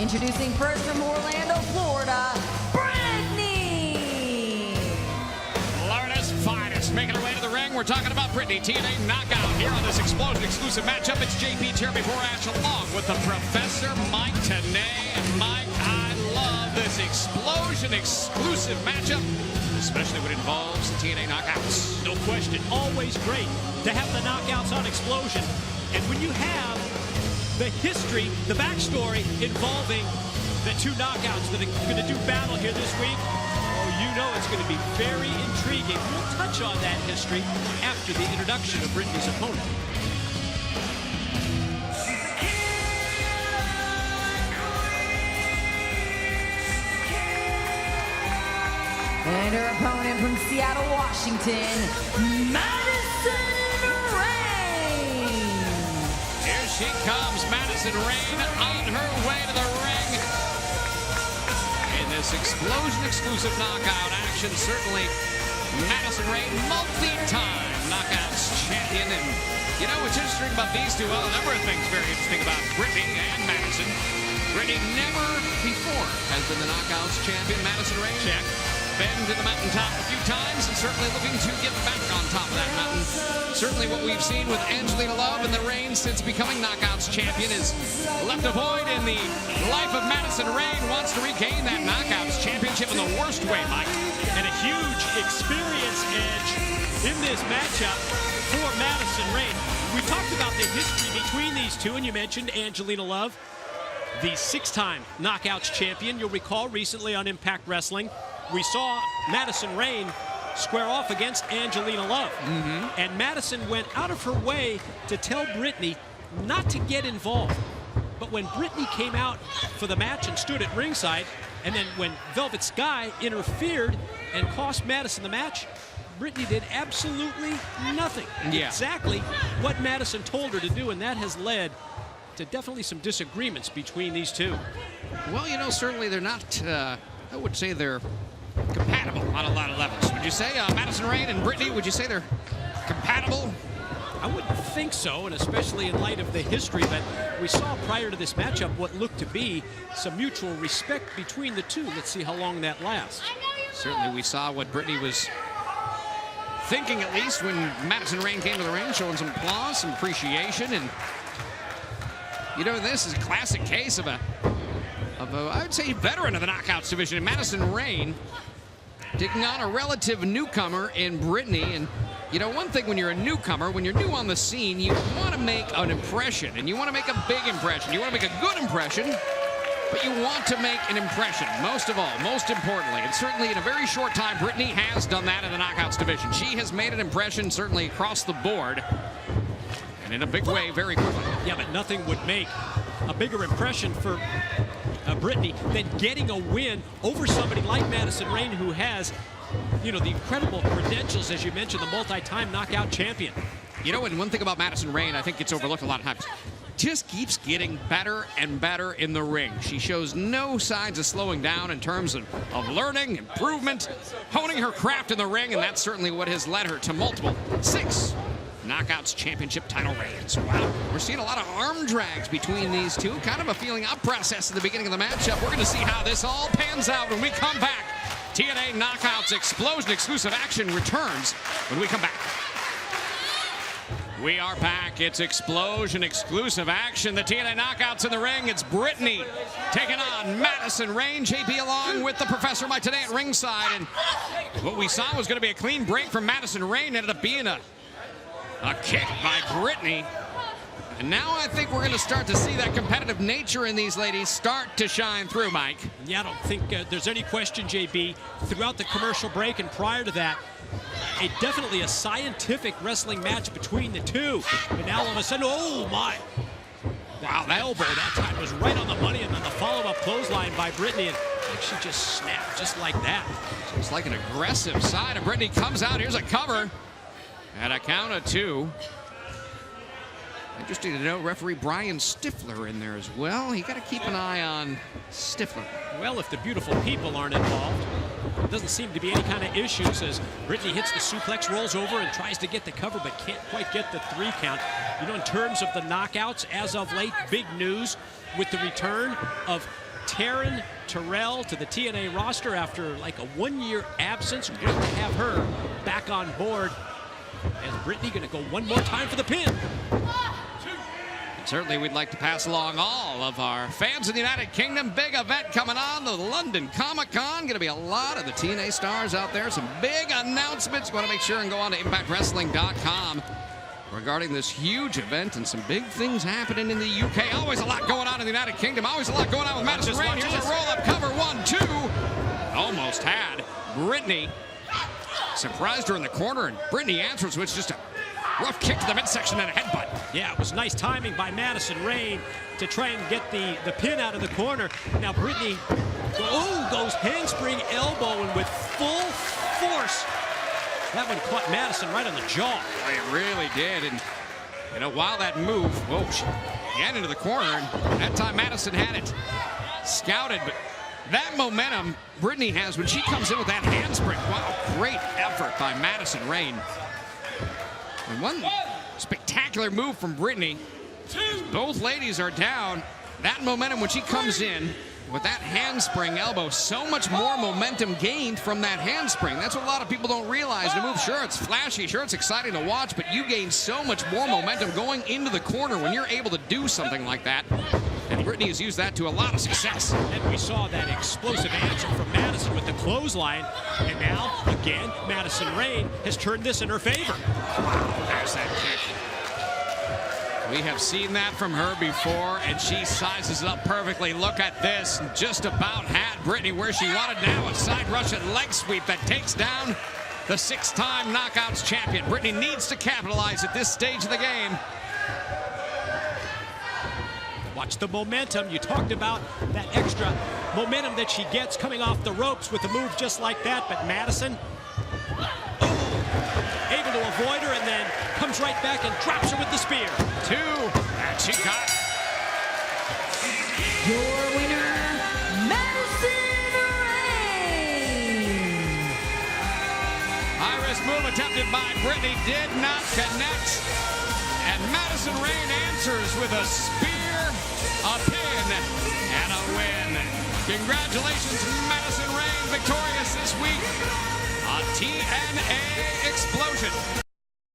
Introducing first from Orlando, Florida, Brittany! Florida's finest, making her way to the ring. We're talking about Brittany, TNA Knockout, here on this Explosion exclusive matchup. It's JP Jeremy Borash along with the Professor Mike Tenay. And Mike, I love this Explosion exclusive matchup, especially when it involves the TNA Knockouts. No question, always great to have the knockouts on Explosion. And when you have the history, the backstory involving the two knockouts that are going to do battle here this week, oh, you know it's going to be very intriguing. We'll touch on that history after the introduction of Brittany's opponent. And her opponent from Seattle, Washington, Madison Rayne. Here she comes, Madison Rayne, on her way to the ring. In this Explosion exclusive knockout action, certainly Madison Rayne, multi-time knockouts champion. And you know what's interesting about these two? Well, a number of things very interesting about Brittany and Madison. Brittany never before has been the knockouts champion. Madison Rayne, check. Been to the mountaintop a few times and certainly looking to get back on top of that mountain. Certainly what we've seen with Angelina Love and the Rayne since becoming Knockouts champion is left a void in the life of Madison Rayne. Wants to regain that Knockouts championship in the worst way, Mike. And a huge experience edge in this matchup for Madison Rayne. We talked about the history between these two, and you mentioned Angelina Love, the six-time Knockouts champion. You'll recall recently on Impact Wrestling, we saw Madison Rayne square off against Angelina Love. And Madison went out of her way to tell Brittany not to get involved. But when Brittany came out for the match and stood at ringside, and then when Velvet Sky interfered and cost Madison the match, Brittany did absolutely nothing. Yeah. Exactly what Madison told her to do, and that has led to definitely some disagreements between these two. Well, you know, certainly they're not, I would say they're compatible on a lot of levels. Would you say Madison Rayne and Brittany, would you say they're compatible? I wouldn't think so, and especially in light of the history that we saw prior to this matchup, what looked to be some mutual respect between the two. Let's see how long that lasts. Certainly we saw what Brittany was thinking, at least, when Madison Rayne came to the ring, showing some applause, some appreciation. And you know, this is a classic case of a I would say, veteran of the Knockouts division, Madison Rayne, taking on a relative newcomer in Brittany. And you know, one thing when you're a newcomer, when you're new on the scene, you want to make an impression, and you want to make a big impression. You want to make a good impression, but you want to make an impression, most of all, most importantly. And certainly in a very short time, Brittany has done that in the Knockouts division. She has made an impression, certainly across the board, and in a big way, very quickly. Yeah, but nothing would make a bigger impression for Brittany than getting a win over somebody like Madison Rayne, who has, you know, the incredible credentials, as you mentioned, the multi-time knockout champion. You know, and one thing about Madison Rayne, I think gets overlooked a lot of times, just keeps getting better and better in the ring. She shows no signs of slowing down in terms of learning, improvement, honing her craft in the ring, and that's certainly what has led her to multiple 6 Knockouts championship title reigns. Wow, we're seeing a lot of arm drags between these two. Kind of a feeling out process at the beginning of the matchup. We're going to see how this all pans out when we come back. TNA Knockouts Explosion exclusive action returns when we come back. We are back. It's Explosion exclusive action. The TNA Knockouts in the ring. It's Brittany taking on Madison Rayne. JP along with the Professor Mike today at ringside. And what we saw was going to be a clean break from Madison Rayne. Ended up being a kick by Brittany. And now I think we're going to start to see that competitive nature in these ladies start to shine through, Mike. Yeah, I don't think there's any question, JB, throughout the commercial break and prior to that, definitely a scientific wrestling match between the two. And now all of a sudden, oh my. Wow, that elbow that time was right on the money, and then the follow-up clothesline by Brittany, and she just snapped just like that. It's like an aggressive side of Brittany comes out. Here's a cover. At a count of 2. Interesting to know, referee Brian Stifler in there as well. You got to keep an eye on Stifler. Well, if the beautiful people aren't involved, it doesn't seem to be any kind of issues as Brittany hits the suplex, rolls over, and tries to get the cover, but can't quite get the 3 count. You know, in terms of the knockouts, as of late, big news with the return of Taryn Terrell to the TNA roster after like a 1-year absence. Great to have her back on board. As Brittany going to go one more time for the pin. Certainly, we'd like to pass along all of our fans in the United Kingdom. Big event coming on, the London Comic-Con. Going to be a lot of the TNA stars out there. Some big announcements. You want to make sure and go on to ImpactWrestling.com regarding this huge event and some big things happening in the UK. Always a lot going on in the United Kingdom. Always a lot going on with Madison Rayne. Here's a roll-up cover. 1-2. Almost had Brittany. Surprised her in the corner, and Brittany answers with just a rough kick to the midsection and a headbutt. Yeah, it was nice timing by Madison Rayne to try and get the pin out of the corner. Now Brittany goes handspring elbow, and with full force, that one caught Madison right on the jaw. It really did. And, you know, while that move, she got into the corner, and that time Madison had it scouted. But that momentum Brittany has when she comes in with that handspring, wow, great effort by Madison Rayne. And one spectacular move from Brittany. Both ladies are down. That momentum when she comes in with that handspring elbow, so much more momentum gained from that handspring. That's what a lot of people don't realize. The move, sure, it's flashy, sure, it's exciting to watch, but you gain so much more momentum going into the corner when you're able to do something like that. And Brittany has used that to a lot of success. And we saw that explosive answer from Madison with the clothesline. And now, again, Madison Rayne has turned this in her favor. There's that kick. We have seen that from her before, and she sizes it up perfectly. Look at this. Just about had Brittany where she wanted. Now a side Russian leg sweep that takes down the 6-time Knockouts champion. Brittany needs to capitalize at this stage of the game. Watch the momentum. You talked about that extra momentum that she gets coming off the ropes with a move just like that. But Madison, able to avoid her, and then comes right back and drops her with the spear. 2, and she got it. Your winner, Madison Rayne. High-risk move attempted by Brittany did not connect. And Madison Rayne answers with a spear, a pin, and a win. Congratulations, Madison Rayne, victorious this week on TNA Explosion.